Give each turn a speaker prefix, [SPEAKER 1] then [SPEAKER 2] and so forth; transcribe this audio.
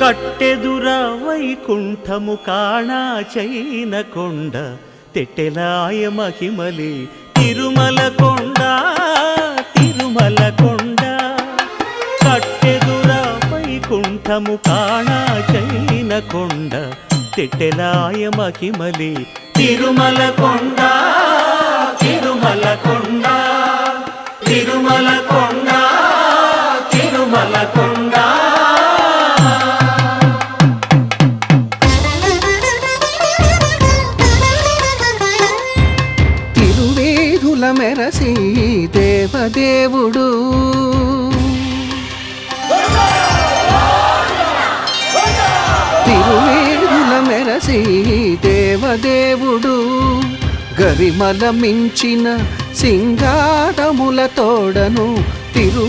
[SPEAKER 1] కట్టెదుర వైకుంఠము కాణా చైన కొండ తెట్టెలాయ మహిమలే తిరుమల కొండ తిరుమల కొండ కట్టెదుర వైకుంఠము కాణా చైన కొండ తెట్టెలాయ మహిమలే తిరుమల కొండ తిరుమల కొండ తిరుమల కొండ తిరుమల కొండ
[SPEAKER 2] తిరువేధుల మెరసి దేవదేవుడు తిరువేధుల మెరసి దేవదేవుడు గరిమల మించిన సింగారముల తోడను తిరు